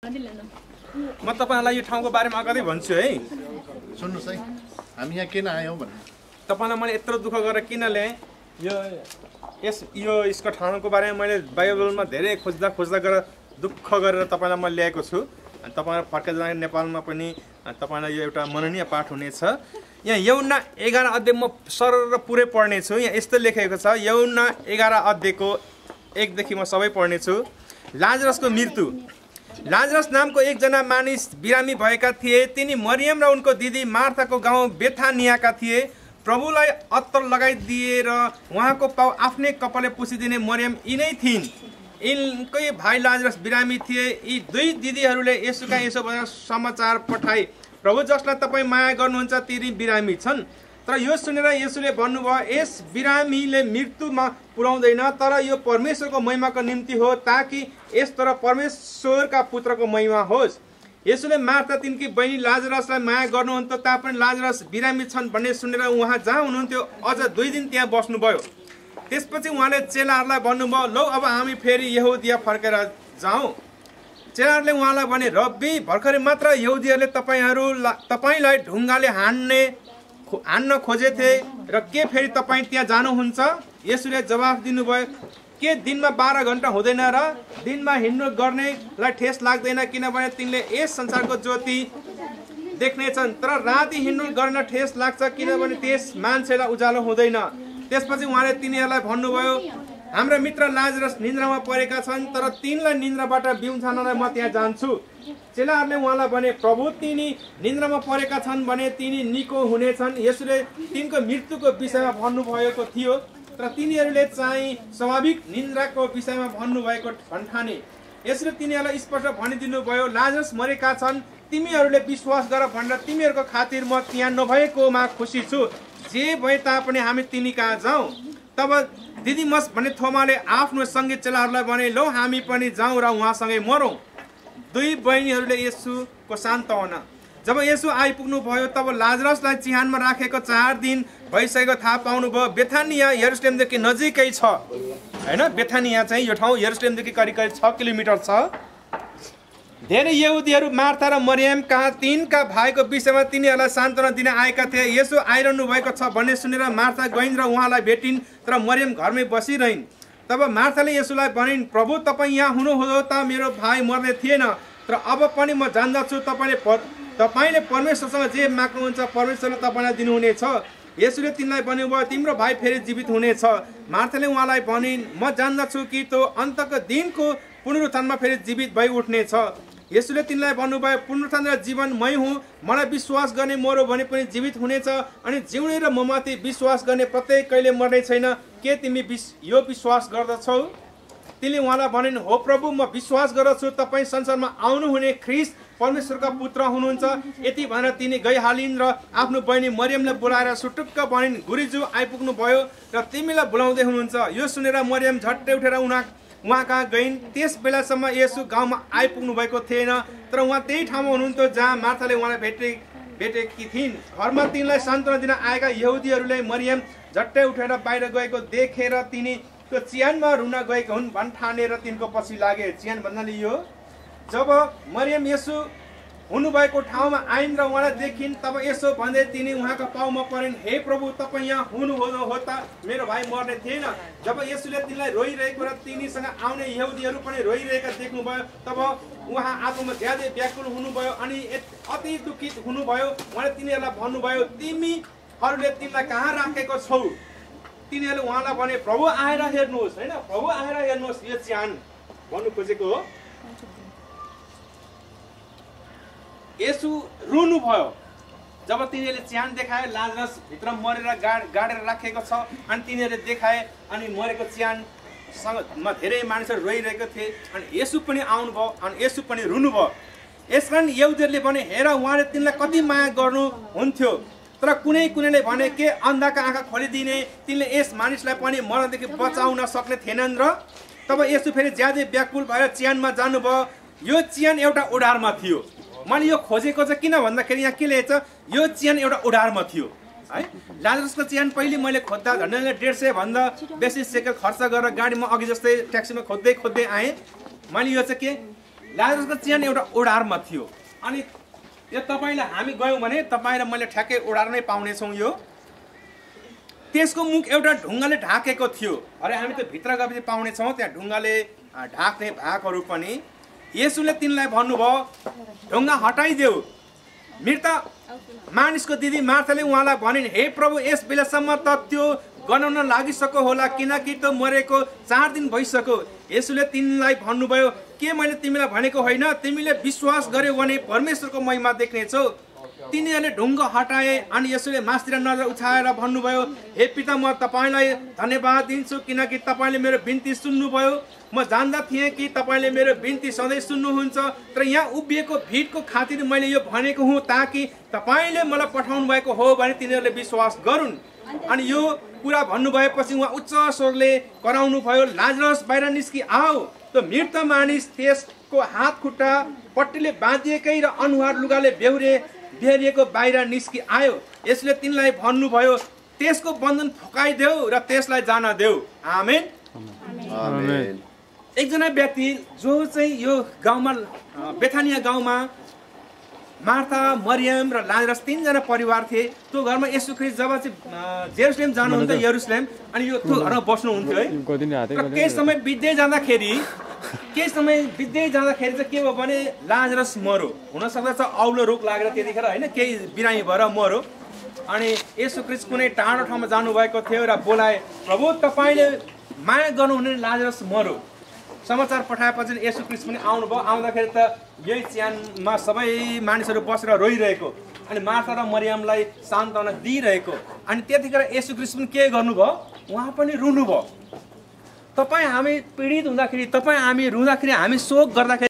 म तपाईहरुलाई यो ठाउँको बारेमा अगाडि भन्छु है। सुन्नुस् है, हामी यहाँ किन आयौँ भन्नु। तपाईलाई मैले यत्रो दुःख गरेर किन ल्याएँ, यसको ठाउँको बारेमा मैले बाइबलमा धेरै खोज्दा गरेर दुःख गरेर तपाईलाई म ल्याएको छु। अनि तपाईहरु फर्केर जाने नेपालमा पनि तपाईलाई यो एउटा मननीय पाठ हुनेछ। यहाँ यूहन्ना 11 अध्याय म सरर पुरै पढ्ने छु। यहाँ यस्तो लेखेको छ, यूहन्ना 11 अध्यायको 1 देखि म सबै पढ्ने छु। लाजरसको मृत्यु। लाजरस नामको एकजना मानिस बिरामी भएका थिए। तिनी मरियम र उनको दिदी मार्थाको गाउँ बेथानियाका थिए। प्रभुलाई अत्तर लगाइदिएर उहाँको पाउ आफ्नै कपालले पुछिदिने मरियम यिनै थिइन्। यिनकै भाइ लाजरस बिरामी थिए। यी दुई दिदीहरूले येशूका यसो भनेर समाचार पठाए, प्रभु जसलाई तपाईँ माया गर्नुहुन्छ तिनी बिरामी छन्। तर यो सुनेर येशूले भन्नुभयो, यस बिरामीले मृत्युमा पुर्याउँदैन, तर यो परमेश्वरको महिमाको निम्ति हो, ताकि यसद्वारा परमेश्वरका पुत्रको महिमा होस्। येशूले मार्था तिनकी बहिनी लाजरसलाई माया गर्नुहुन्थ्यो, तापनि लाजरस बिरामी छन् भन्ने सुनेर उहाँ जहाँ हुनुहुन्थ्यो अझ 2 दिन त्यहाँ बस्नुभयो। त्यसपछि उहाँले चेलाहरूलाई भन्नुभयो, लौ अब हामी फेरि यहुदिया फर्केर जाउँ। चेलाहरूले उहाँलाई भने, रब्बी, भर्खरै मात्र यहुदीहरूले तपाईलाई ढुङ्गाले हान्न खोजेथे र के फेरि तपाईँ त्यहाँ जानुहुन्छ? येशूले जवाफ दिनुभयो, के दिनमा 12 घण्टा हुँदैन र दिनमा हिँड्नु गर्नेलाई ठेस लाग्दैन, किनभने तिनले यस संसारको ज्योति देख्नेछन्, तर राति हिँड्नु गर्न ठेस लाग्छ, किनभने त्यस मान्छेलाई उज्यालो हुँदैन। त्यसपछि उहाँले तिनीहरूलाई भन्नुभयो, हाम्रा मित्र लाजरस निन्द्रामा परेका छन्, तर तिनलाई निन्द्राबाट बिउछानलाई म त्यहाँ जान्छु। चेलाहरूले उहाँलाई भने, प्रभु तिनी निन्द्रामा परेका छन् भने तिनी निको हुनेछन्। येशूले तिनको मृत्युको विषयमा भन्नुभएको थियो, तर तिनीहरूले चाहिँ स्वाभाविक निन्द्राको विषयमा भन्नुभएको भन्ठाने। येशूले तिनीहरूलाई स्पष्ट भनिदिनु भयो, लाजरस मरेका छन्, तिमीहरूले विश्वास गर भनेर तिमीहरूको खातिर म त्यहाँ नभएकोमा खुसी छु। जे भए तापनि हामी तिनी कहाँ जाउँ। तब दिदिमस भन्ने थोमाले आफ्नो सँगै चेलाहरूलाई भने, लौ हामी पनि जाउँ र उहाँसँगै मरौँ। दुई बहिनीहरूले येशूको सान्त्वना। जब येशू आइपुग्नु भयो तब लाजरसलाई चिहानमा राखेको 4 दिन भइसकेको थाहा पाउनुभयो। बेथानिया यरुशलेमदेखि नजिकै छ हैन। बेथानिया चाहिँ यो ठाउँ यरुशलेमदेखि करिब 6 किलोमिटर छ। धेरै यहुदीहरू मार्था र मरियम कहाँ तिनका भाइको विषयमा तिनीहरूलाई सान्त्वना दिन आएका थिए। येशू आइरहनु भएको छ भन्ने सुनेर मार्था गइन् र उहाँलाई भेटिन्, तर मरियम घरमै बसिरहन्। तब मार्थाले येशूलाई भनिन्, प्रभु तपाईँ यहाँ हुनुहुँदो त मेरो भाइ मर्ने थिएन, तर अब पनि म जान्दछु तपाईले परमेश्वरसँग जे माग्नुहुन्छ परमेश्वरले तपाईँलाई दिनुहुनेछ। येशूले तिनलाई भन्नुभयो, तिम्रो भाइ फेरि जीवित हुनेछ। मार्थाले उहाँलाई भनिन्, म जान्दछु कि त्यो अन्तको दिनको पुनरुत्थानमा फेरि जीवित भइ उठ्नेछ। येशूले तिनलाई भन्नुभयो, पुनरुत्थान र जीवन मै हुँ। मलाई विश्वास गर्ने मरो भने पनि जीवित हुनेछ, अनि जिउने र ममाथि विश्वास गर्ने प्रत्येक कहिले मर्ने छैन। के तिमी यो विश्वास गर्दछौ? तिनले उहाँलाई भनिन्, हो प्रभु, म विश्वास गर्दछु तपाईँ संसारमा आउनुहुने ख्रीष्ट परमेश्वरका पुत्र हुनुहुन्छ। यति भनेर तिनी गइहालिन् र आफ्नो बहिनी मरियमलाई बोलाएर सुटुक्क भनिन्, गुरुजु आइपुग्नु भयो र तिमीलाई बोलाउँदै हुनुहुन्छ। यो सुनेर मरियम झट्टै उठेर उहाँ कहाँ गइन्। त्यस बेलासम्म येशू गाउँमा आइपुग्नु भएको थिएन, तर उहाँ त्यही ठाउँमा हुनुहुन्थ्यो जहाँ मार्थाले उहाँलाई भेटेकी थिइन्। घरमा तिनलाई सान्त्वना दिन आएका यहुदीहरूले मरियम झट्टै उठेर बाहिर गएको देखेर तिनी त्यो चिहानमा रुन गएका हुन् भन्ठानेर तिनको पछि लागे। चिहान भन्नाले यो। जब मरियम येशू हुनुभएको ठाउँमा आइन् र उहाँलाई देखिन्, तब यसो भन्दै तिनी उहाँको पाउमा परिन्, हे प्रभु तपाईँ यहाँ हुनुहुँदो हो त मेरो भाइ मर्ने थिएन। जब येशूले तिनलाई रोइरहेको र तिनीसँग आउने यहुदीहरू पनि रोइरहेका देख्नुभयो, तब उहाँ आत्मामा ज्यादै व्याकुल हुनुभयो अनि अति दुखित हुनुभयो। उहाँले तिनीहरूलाई भन्नुभयो, तिमीहरूले तिनलाई कहाँ राखेको छौ? तिनीहरूले उहाँलाई भने, प्रभु आएर हेर्नुहोस्। हैन, प्रभु आएर हेर्नुहोस्। यो चिहान भन्नु खोजेको हो। येशू रुनु भयो। जब तिनीहरूले चिहान देखाए, लाजरस भित्र मरेर गाडेर राखेको छ, अनि तिनीहरूले देखाए, अनि मरेको चिहानसँग धेरै मानिसहरू रोइरहेको थिए। अनि येशू पनि आउनुभयो, अनि येशू पनि रुनु भयो। यसकारण यहुदीहरूले भने, हेर उहाँले तिनलाई कति माया गर्नुहुन्थ्यो। तर कुनैले भने, के अन्धाका आँखा खोलिदिने तिनले यस मानिसलाई पनि मरणदेखि बचाउन सक्ने थिएनन् र? तब येशू फेरि ज्यादै व्याकुल भएर चिहानमा जानुभयो। यो चिहान एउटा उडारमा थियो। मैले यो खोजेको चाहिँ किन भन्दाखेरि यहाँ के लेखेको छ, यो चिहान एउटा उडारमा थियो है। लाजरसको चिहान पहिले मैले खोज्दा झन्डै 150 भन्दा बेसी सेकल खर्च गरेर गाडीमा अघि जस्तै ट्याक्सीमा खोज्दै आएँ। मैले यो चाहिँ के लाजरसको चिहान एउटा ओडारमा थियो। अनि यो तपाईँलाई हामी गयौँ भने तपाईँ र मैले ठ्याक्कै ओडार नै पाउनेछौँ। यो त्यसको मुख एउटा ढुङ्गाले ढाकेको थियो। अरे हामी त भित्र गएपछि पाउनेछौँ त्यहाँ ढुङ्गाले ढाक्ने भागहरू पनि। येशूले तिनलाई भन्नुभयो ढुङ्गा हटाइदेऊ। मृत मानिसको दिदी मार्थाले उहाँलाई भनिन् हे प्रभु यस बेलासम्म त त्यो गनाउन लागिसक्यो होला किनकि त मरेको 4 दिन भइसक्यो। येशूले तिनलाई भन्नुभयो के मैले तिमीलाई भनेको होइन तिमीले विश्वास गर्यौ भने परमेश्वरको महिमा देख्नेछौ। तिनीहरूले ढुङ्गा हटाए अनि येशूले मासतिर नजर उठाएर भन्नुभयो हे पिता म तपाईँलाई धन्यवाद दिन्छु किनकि तपाईँले मेरो बिन्ती सुन्नुभयो। म जान्दा थिएँ कि तपाईँले मेरो बिन्ती सधैँ सुन्नुहुन्छ तर यहाँ उभिएको भिडको खातिर मैले यो भनेको हुँ ताकि तपाईँले मलाई पठाउनु भएको हो भने तिनीहरूले विश्वास गरून्। अनि यो कुरा भन्नुभएपछि उहाँ उच्च स्वरले कराउनु भयो लाजरस बाहिर निस्कि आओ। त मृत मानिस त्यसको हात खुट्टा पट्टीले बाँधिएकै र अनुहार लुगाले बेहोरिएको बाहिर निस्कि आयो। यसले तिनलाई भन्नुभयो त्यसको बन्धन फकाइदेऊ र त्यसलाई जान देऊ। आमेन आमेन। एकजना व्यक्ति जो चाहिँ यो गाउँमा बेथानिया गाउँमा मार्था मरियम र लाजरस 3 जना परिवार थिए। त्यो घरमा येशू ख्रीष्ट जब चाहिँ जेरुसलेम जानुहुन्थ्यो यरुसलेम अनि यो त्यो घरमा बस्नुहुन्थ्यो है। केही समय बित्दै जाँदाखेरि चाहिँ के भयो भने लाजरस मरो। हुनसक्दा चाहिँ औलो रोग लागेर त्यतिखेर होइन केही बिरामी भएर मरो। अनि येशू ख्रीष्ट कुनै टाढो ठाउँमा जानुभएको थियो र बोलाए प्रभु तपाईँले माया गर्नुहुने लाजरस मरो। समाचार पठाएपछि येशू ख्रीष्ट पनि आउनुभयो। आउँदाखेरि त यही चिहानमा सबै मानिसहरू बसेर रोइरहेको अनि मार्था र मरियमलाई सान्त्वना दिइरहेको। अनि त्यतिखेर येशू ख्रीष्ट पनि के गर्नुभयो उहाँ पनि रुनुभयो। तपाईँ हामी पीडित हुँदाखेरि तपाईँ हामी रुँदाखेरि हामी शोक गर्दाखेरि